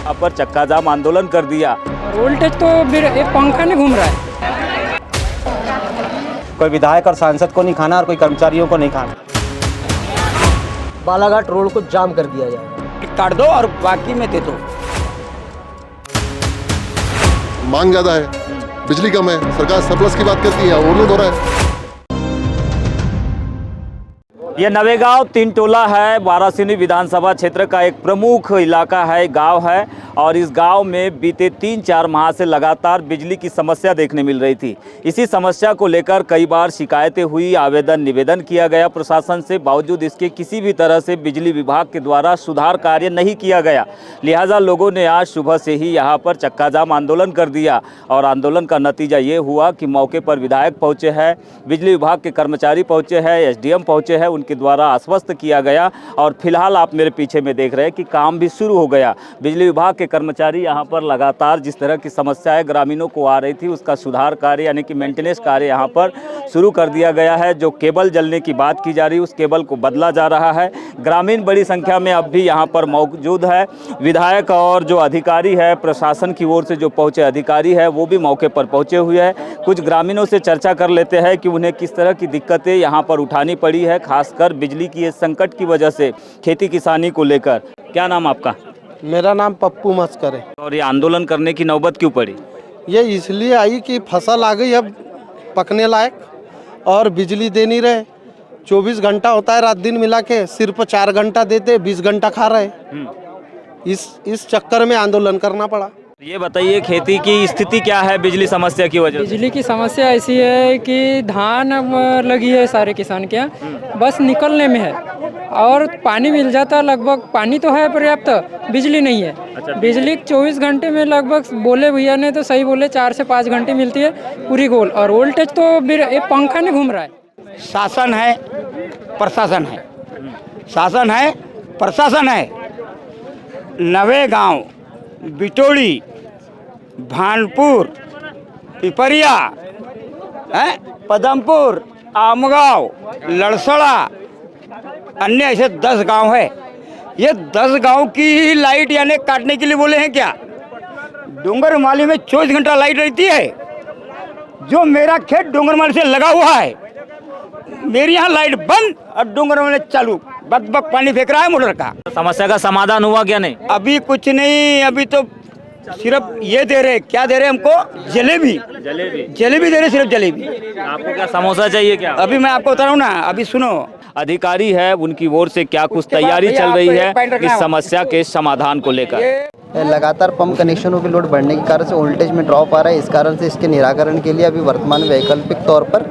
यहाँ पर चक्का जाम आंदोलन कर दिया। वोल्टेज तो एक पंखा नहीं घूम रहा है। कोई विधायक और सांसद को नहीं खाना और कोई कर्मचारियों को नहीं खाना। बालाघाट रोड को जाम कर दिया जाए, काट दो और बाकी में दे दो। मांग ज्यादा है, बिजली कम है, सरकार सरप्लस की बात करती है, ओवरलोड हो रहा है। ये नवेगांव तीन टोला है, वारासिवनी विधानसभा क्षेत्र का एक प्रमुख इलाका है, गांव है। और इस गांव में बीते 3-4 माह से लगातार बिजली की समस्या देखने मिल रही थी। इसी समस्या को लेकर कई बार शिकायतें हुई, आवेदन निवेदन किया गया प्रशासन से, बावजूद इसके किसी भी तरह से बिजली विभाग के द्वारा सुधार कार्य नहीं किया गया। लिहाजा लोगों ने आज सुबह से ही यहाँ पर चक्का जाम आंदोलन कर दिया। और आंदोलन का नतीजा ये हुआ कि मौके पर विधायक पहुँचे हैं, बिजली विभाग के कर्मचारी पहुँचे हैं, SDM पहुँचे हैं, उनके द्वारा आश्वस्त किया गया। और फिलहाल आप मेरे पीछे में देख रहे हैं कि काम भी शुरू हो गया। बिजली विभाग के कर्मचारी यहाँ पर लगातार जिस तरह की समस्याएं ग्रामीणों को आ रही थी, उसका सुधार कार्य यानी कि मेंटेनेंस कार्य यहाँ पर शुरू कर दिया गया है। जो केबल जलने की बात की जा रही है, उस केबल को बदला जा रहा है। ग्रामीण बड़ी संख्या में अब भी यहाँ पर मौजूद है। विधायक और जो अधिकारी है, प्रशासन की ओर से जो पहुँचे अधिकारी है, वो भी मौके पर पहुँचे हुए हैं। कुछ ग्रामीणों से चर्चा कर लेते हैं कि उन्हें किस तरह की दिक्कतें यहाँ पर उठानी पड़ी है, खासकर बिजली की इस संकट की वजह से खेती किसानी को लेकर। क्या नाम आपका? मेरा नाम पप्पू मस्कर है। और ये आंदोलन करने की नौबत क्यों पड़ी? ये इसलिए आई कि फसल आ गई अब पकने लायक और बिजली दे नहीं रहे। 24 घंटा होता है रात दिन मिला के, सिर्फ 4 घंटा देते, 20 घंटा खा रहे। इस चक्कर में आंदोलन करना पड़ा। ये बताइए, खेती की स्थिति क्या है बिजली समस्या की वजह से? बिजली की समस्या ऐसी है कि धान अब लगी है सारे किसान के यहाँ, बस निकलने में है। और पानी मिल जाता है लगभग, पानी तो है पर्याप्त, बिजली नहीं है। अच्छा, बिजली 24 घंटे में लगभग बोले भैया ने तो सही बोले 4 से 5 घंटे मिलती है पूरी गोल। और वोल्टेज तो एक पंखा नहीं घूम रहा है। शासन है, प्रशासन है, शासन है, प्रशासन है। नवेगांव, बिटोड़ी, भानपुर, पिपरिया, पदमपुर, आमगांव, लड़सड़ा, अन्य ऐसे 10 गांव है। ये 10 गांव की लाइट यानी काटने के लिए बोले हैं क्या? डोंगरमाली में 24 घंटा लाइट रहती है। जो मेरा खेत डोंगरमाली से लगा हुआ है, मेरी यहाँ लाइट बंद और डोंगरमाली चालू, बक पानी फेंक रहा है मोटर का। समस्या का समाधान हुआ क्या? नहीं, अभी कुछ नहीं। अभी तो सिर्फ ये दे रहे, क्या दे रहे हमको? जलेबी दे रहे, सिर्फ जलेबी। आपको क्या समोसा चाहिए क्या? अभी मैं आपको बता रहा हूँ ना, अभी सुनो। अधिकारी है, उनकी ओर से क्या कुछ तैयारी चल रही है इस समस्या के समाधान को लेकर? लगातार पंप कनेक्शनों की लोड बढ़ने के कारण से वोल्टेज में ड्रॉप आ रहा है। इस कारण से इसके निराकरण के लिए अभी वर्तमान में वैकल्पिक तौर पर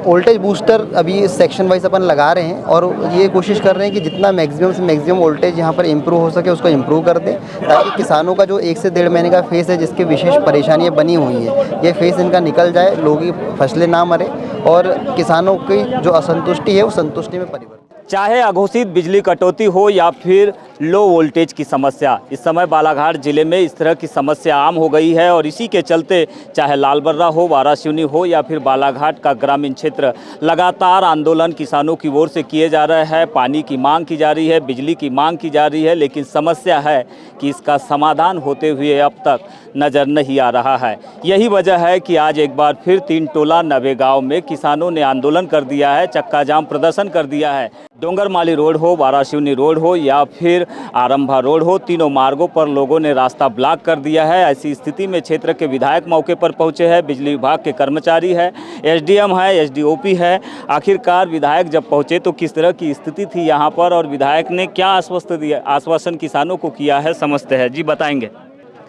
वोल्टेज बूस्टर अभी सेक्शन वाइज अपन लगा रहे हैं। और ये कोशिश कर रहे हैं कि जितना मैक्सिमम से मैक्सिमम वोल्टेज यहाँ पर इम्प्रूव हो सके, उसको इम्प्रूव कर दें, ताकि किसानों का जो 1 से 1.5 महीने का फेस है, जिसकी विशेष परेशानियाँ बनी हुई हैं, ये फेस इनका निकल जाए, लोगों की फसलें ना मरे और किसानों की जो असंतुष्टि है वो संतुष्टि में परिवर्तन। चाहे अघोषित बिजली कटौती हो या फिर लो वोल्टेज की समस्या, इस समय बालाघाट जिले में इस तरह की समस्या आम हो गई है। और इसी के चलते चाहे लालबर्रा हो, वारासिवनी हो या फिर बालाघाट का ग्रामीण क्षेत्र, लगातार आंदोलन किसानों की ओर से किए जा रहे हैं। पानी की मांग की जा रही है, बिजली की मांग की जा रही है, लेकिन समस्या है कि इसका समाधान होते हुए अब तक नज़र नहीं आ रहा है। यही वजह है कि आज एक बार फिर तीन टोला नवेगांव में किसानों ने आंदोलन कर दिया है, चक्का जाम प्रदर्शन कर दिया है। डोंगरमाली रोड हो, वारासिवनी रोड हो या फिर आरंभा रोड हो, तीनों मार्गों पर लोगों ने रास्ता ब्लॉक कर दिया है। ऐसी स्थिति में क्षेत्र के विधायक मौके पर पहुंचे हैं, बिजली विभाग के कर्मचारी है, SDM है, SDOP है। आखिरकार विधायक जब पहुंचे तो किस तरह की स्थिति थी यहाँ पर और विधायक ने क्या आश्वासन किसानों को किया है, समझते हैं जी, बताएंगे।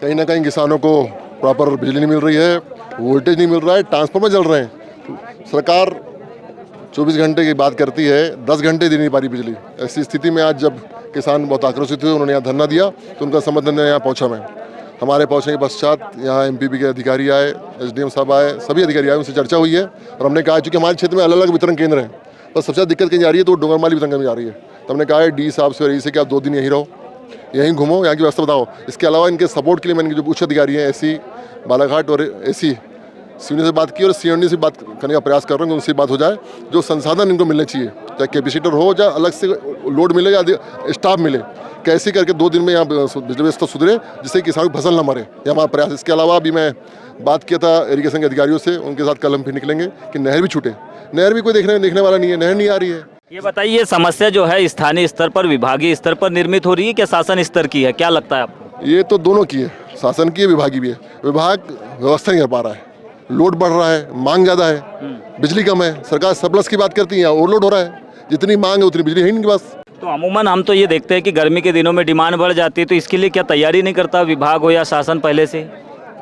कहीं ना कहीं किसानों को प्रॉपर बिजली नहीं मिल रही है, वोल्टेज नहीं मिल रहा है, ट्रांसफार्मर जल रहे हैं। सरकार 24 घंटे की बात करती है, 10 घंटे दे नहीं पा रही बिजली। ऐसी स्थिति में आज जब किसान बहुत आक्रोशित हुए, उन्होंने यहाँ धरना दिया, तो उनका समर्थन यहाँ पहुँचा मैं। हमारे पहुँचने के पश्चात यहाँ MPP के अधिकारी आए, SDM साहब आए, सभी अधिकारी आए, उनसे चर्चा हुई है। और हमने कहा चूँकि हमारे क्षेत्र में अलग अलग वितरण केंद्र हैं, बस सबसे दिक्कत कहीं जा रही है तो डोंगरमाली वितरण में जा रही है। तो हमने कहा है D साहब से और से कि आप 2 दिन यहीं रहो, यहीं घूमो, यहाँ की व्यवस्था बताओ। इसके अलावा इनके सपोर्ट के लिए मैंने जो उच्च अधिकारी हैं, SC बालाघाट और SC सीनियर से बात की और सीएनडी से बात करने का प्रयास कर रहे हैं, उनसे बात हो जाए, जो संसाधन इनको मिलने चाहिए, चाहे कैपेसिटर हो या अलग से लोड मिले या स्टाफ मिले, कैसे करके 2 दिन में यहाँ बिजली व्यवस्था सुधरे जिससे किसानों की फसल न मरे, ये हमारा प्रयास। इसके अलावा अभी मैं बात किया था इरिगेशन के अधिकारियों से, उनके साथ कल हम फिर निकलेंगे कि नहर भी छूटे, नहर भी कोई देखने वाला नहीं है, नहर नहीं आ रही है। ये बताइए, समस्या जो है स्थानीय स्तर पर, विभागीय स्तर पर निर्मित हो रही है, क्या शासन स्तर की है, क्या लगता है आपको? ये तो दोनों की है, शासन की है, विभागीय भी है। विभाग व्यवस्था नहीं कर पा रहा है, लोड बढ़ रहा है, मांग ज़्यादा है, बिजली कम है, सरकार सरप्लस की बात करती है, ओवरलोड हो रहा है, जितनी मांग है उतनी बिजली है ही नहीं बस। तो अमूमन हम तो ये देखते हैं कि गर्मी के दिनों में डिमांड बढ़ जाती है, तो इसके लिए क्या तैयारी नहीं करता विभाग हो या शासन पहले से?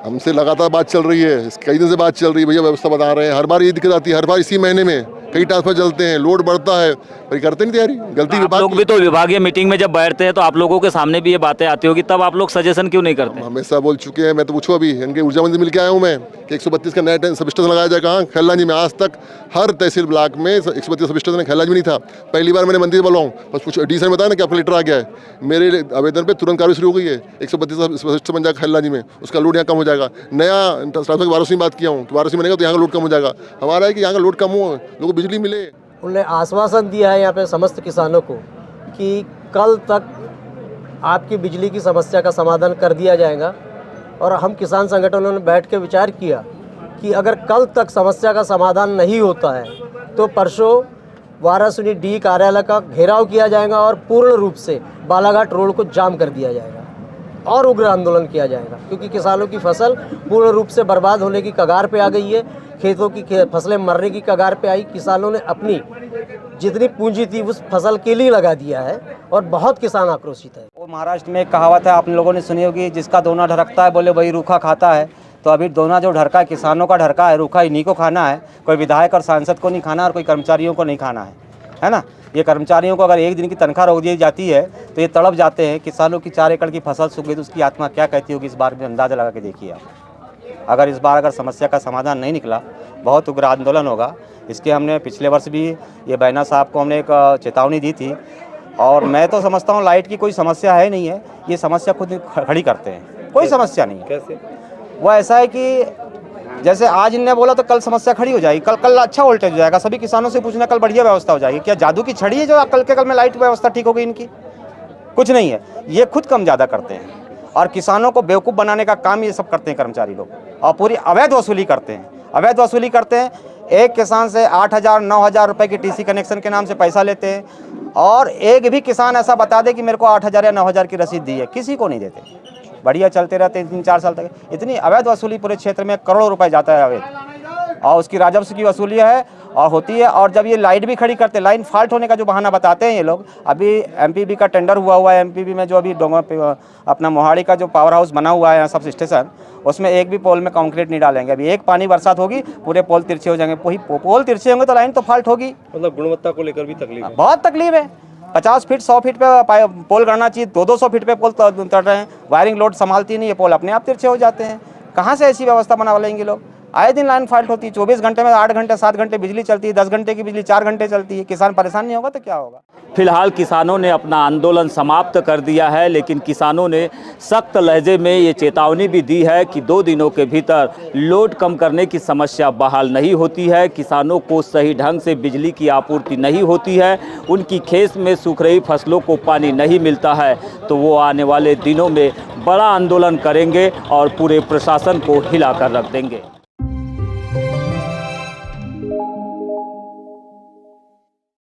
हमसे लगातार बात चल रही है, कई दिन से बात चल रही है, भैया व्यवस्था बता रहे हैं, हर बार ये दिक्कत आती है, हर बार इसी महीने में कई ट्रांसफर चलते हैं, लोड बढ़ता है, पर करते नहीं तैयारी, गलती आप विभाग लोग भी तो विभागीय मीटिंग में जब बैठते हैं तो आप लोगों के सामने भी ये बातें आती होगी, तब आप लोग सजेशन क्यों नहीं करते? हमेशा बोल चुके हैं। मैं तो पूछूं अभी इनके ऊर्जा मंत्री मिल के आया हूँ मैं कि 132 का नया सबस्टेशन लगाया जाए, कहाँ? खैलानी में। आज तक हर तहसील ब्लॉक में 132 सबस्टेशन खैलानी में नहीं था, पहली बार मैंने मंत्री बोला हूँ, बस कुछ डी बताया ना कि आपका लेटर आ गया है, मेरे आवेदन पर तुरंत कार्रवाई शुरू हो गई है, 132 सबस्टेशन बन जाएगा खैलानी में, उसका लोड यहाँ कम हो जाएगा। नया ट्रांसफर के वाराणसी में बात किया हूँ कि वाराणसी बनेगा तो यहाँ का लोड कम हो जाएगा। हमारा है कि यहाँ का लोड कम हो, लोगों को बिजली मिले। उन्होंने आश्वासन दिया है यहाँ पे समस्त किसानों को कि कल तक आपकी बिजली की समस्या का समाधान कर दिया जाएगा। और हम किसान संगठनों ने बैठ के विचार किया कि अगर कल तक समस्या का समाधान नहीं होता है तो परसों वाराणसी डी कार्यालय का घेराव किया जाएगा और पूर्ण रूप से बालाघाट रोड को जाम कर दिया जाएगा और उग्र आंदोलन किया जाएगा, क्योंकि किसानों की फसल पूर्ण रूप से बर्बाद होने की कगार पे आ गई है, खेतों की फसलें मरने की कगार पे आई। किसानों ने अपनी जितनी पूंजी थी उस फसल के लिए लगा दिया है और बहुत किसान आक्रोशित है। और महाराष्ट्र में एक कहावत है, आप लोगों ने सुनी होगी, जिसका दोना ढरकता है बोले वही रूखा खाता है। तो अभी दोना जो ढरका है, किसानों का ढरका है, रूखा इन्हीं को खाना है। कोई विधायक और सांसद को नहीं खाना और कोई कर्मचारियों को नहीं खाना है ना। ये कर्मचारियों को अगर एक दिन की तनख्वाह रोक दी जाती है तो ये तड़प जाते हैं। किसानों की 4 एकड़ की फसल सूख गई तो उसकी आत्मा क्या कहती होगी, इस बार में अंदाज़ा लगा के देखिए आप। अगर इस बार अगर समस्या का समाधान नहीं निकला, बहुत उग्र आंदोलन होगा। इसके हमने पिछले वर्ष भी ये बैना साहब को हमने एक चेतावनी दी थी। और मैं तो समझता हूँ लाइट की कोई समस्या है नहीं है, ये समस्या खुद खड़ी करते हैं, कोई समस्या नहीं है। कैसे? वो ऐसा है कि जैसे आज इनने बोला तो कल समस्या खड़ी हो जाएगी, कल अच्छा वोल्टेज हो जाएगा। सभी किसानों से पूछना, कल बढ़िया व्यवस्था हो जाएगी। क्या जादू की छड़ी है जो कल के कल में लाइट व्यवस्था ठीक हो गई? इनकी कुछ नहीं है, ये खुद कम ज़्यादा करते हैं और किसानों को बेवकूफ़ बनाने का काम ये सब करते हैं कर्मचारी लोग। और पूरी अवैध वसूली करते हैं, अवैध वसूली करते हैं। एक किसान से 8,000 9,000 रुपये की टीसी कनेक्शन के नाम से पैसा लेते हैं और एक भी किसान ऐसा बता दे कि मेरे को 8,000 या 9,000 की रसीद दी है, किसी को नहीं देते। बढ़िया चलते रहते हैं 3-4 साल तक। इतनी अवैध वसूली पूरे क्षेत्र में करोड़ों रुपए जाता है अवैध, और उसकी राजस्व की वसूली है और होती है। और जब ये लाइट भी खड़ी करते, लाइन फॉल्ट होने का जो बहाना बताते हैं ये लोग। अभी एमपीबी का टेंडर हुआ है, एमपीबी में जो अभी अपना मोहाली का जो पावर हाउस बना हुआ है यहाँ सब स्टेशन, उसमें एक भी पोल में कंक्रीट नहीं डालेंगे। अभी एक पानी बरसात होगी पूरे पोल तिरछे हो जाएंगे। पोल तिरछे होंगे तो लाइन तो फॉल्ट होगी। मतलब गुणवत्ता को लेकर भी तकलीफ है, बहुत तकलीफ है। 50 फीट 100 फीट पे पोल गड़ना चाहिए, 200 फीट पे पोल तड़ रहे हैं। वायरिंग लोड संभालती नहीं, ये पोल अपने आप तिरछे हो जाते हैं। कहाँ से ऐसी व्यवस्था बना लेंगे लोग? आए दिन लाइन फॉल्ट होती है, 24 घंटे में 8 घंटे 7 घंटे बिजली चलती है, 10 घंटे की बिजली 4 घंटे चलती है। किसान परेशान नहीं होगा तो क्या होगा? फिलहाल किसानों ने अपना आंदोलन समाप्त कर दिया है, लेकिन किसानों ने सख्त लहजे में ये चेतावनी भी दी है कि 2 दिनों के भीतर लोड कम करने की समस्या बहाल नहीं होती है, किसानों को सही ढंग से बिजली की आपूर्ति नहीं होती है, उनकी खेत में सूख रही फसलों को पानी नहीं मिलता है, तो वो आने वाले दिनों में बड़ा आंदोलन करेंगे और पूरे प्रशासन को हिला कर रख देंगे।